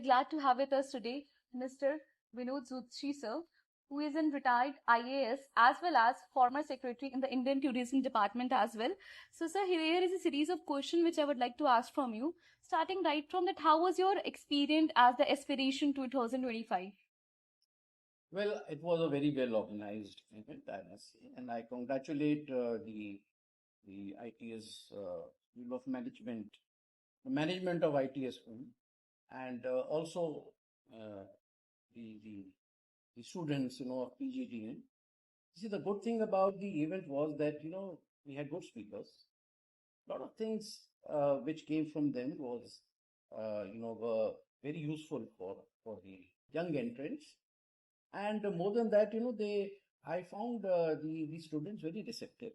glad to have with us today Mr. Vinod Zutshi, sir, who is a retired IAS as well as former secretary in the Indian Tourism Department as well. So, sir, here is a series of questions which I would like to ask from you. Starting right from that, how was your experience as the Aspiration 2025? Well, it was a very well organized event, I must say, and I congratulate the I.T.S. School of Management, the management of I.T.S. and also uh, the students, of PGDM. See, the good thing about the event was that we had good speakers. A lot of things which came from them was were very useful for the young entrants. And more than that, I found the students very receptive,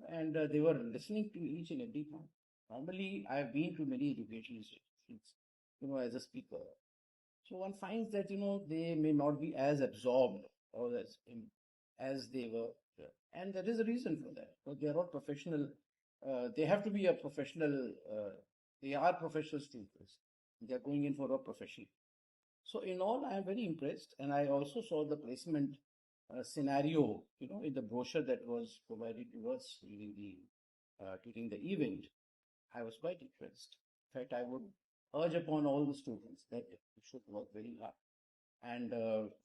and they were listening to each and every thing. Normally, I have been to many educational institutions, as a speaker. So one finds that they may not be as absorbed or as they were, and there is a reason for that. Because they are all professional. They have to be a professional. They are professional students. They are going in for a profession. So in all, I am very impressed, and I also saw the placement scenario, in the brochure that was provided to us during the event. I was quite impressed. In fact, I would urge upon all the students that you should work very hard and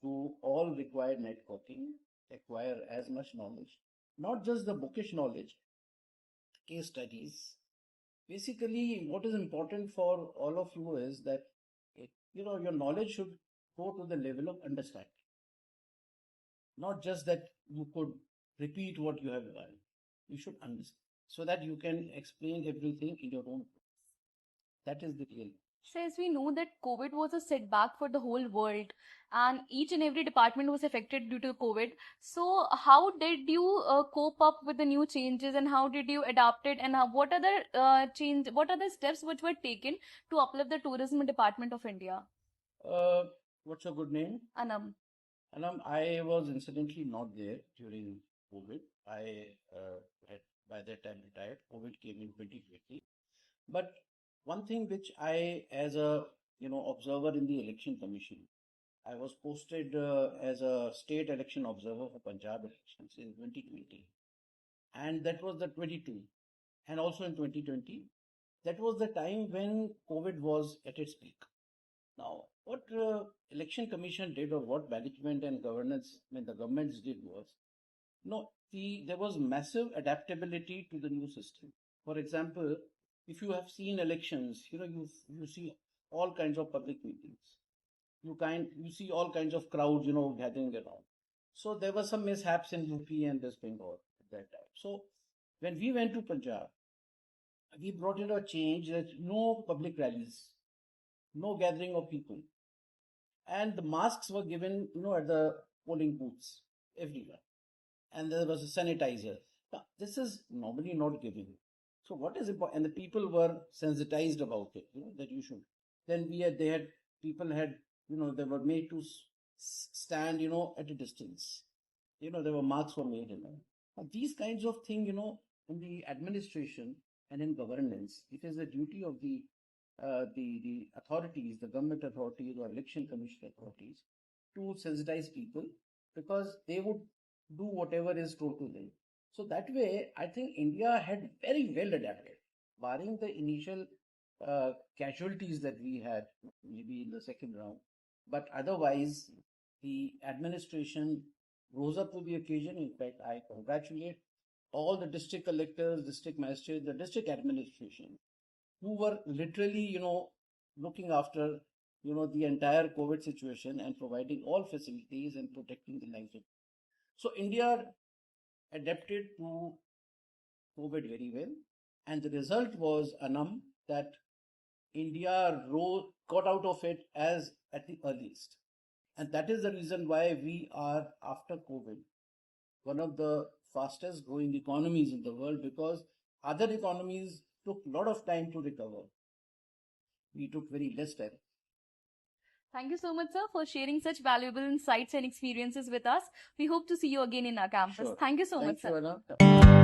do all required networking, acquire as much knowledge, not just the bookish knowledge, case studies. Basically, what is important for all of you is that your knowledge should go to the level of understanding, not just that you could repeat what you have learned. You should understand so that you can explain everything in your own. That is the real. So, as we know that COVID was a setback for the whole world and each and every department was affected due to COVID. So, how did you cope up with the new changes and how did you adapt it, and what are the steps which were taken to uplift the tourism department of India? What's your good name? Anam. Anam, I was incidentally not there during COVID. I had by that time retired. COVID came in 2020. But one thing which I, as a observer in the election commission, I was posted as a state election observer for Punjab elections in 2020, and that was the 22, and also in 2020, that was the time when COVID was at its peak. Now, what election commission did, or what management and governance, the governments did was, there was massive adaptability to the new system. For example, if you have seen elections, you see all kinds of public meetings. You see all kinds of crowds, gathering around. So there were some mishaps in UP and West Bengal at that time. So when we went to Punjab, we brought in a change that no public rallies, no gathering of people, and the masks were given, at the polling booths everywhere, and there was a sanitizer. Now, this is normally not given. So what is important? And the people were sensitized about it, that you should. Then they were made to stand, at a distance. There were marks were made. Now, these kinds of things, in the administration and in governance, it is the duty of the authorities, the government authorities or election commission authorities, to sensitize people, because they would do whatever is told to them. So that way, I think India had very well adapted, barring the initial casualties that we had maybe in the second round. But otherwise, the administration rose up to the occasion. In fact, I congratulate all the district collectors, district magistrates, the district administration, who were literally, looking after, the entire COVID situation and providing all facilities and protecting the lives of. So India adapted to COVID very well, and the result was, Anam, that India got out of it as at the earliest. And that is the reason why we are, after COVID, one of the fastest growing economies in the world, because other economies took a lot of time to recover. We took very less time. Thank you so much, sir, for sharing such valuable insights and experiences with us. We hope to see you again in our campus. Sure. Thank you so much, sir. Thank you, Anna.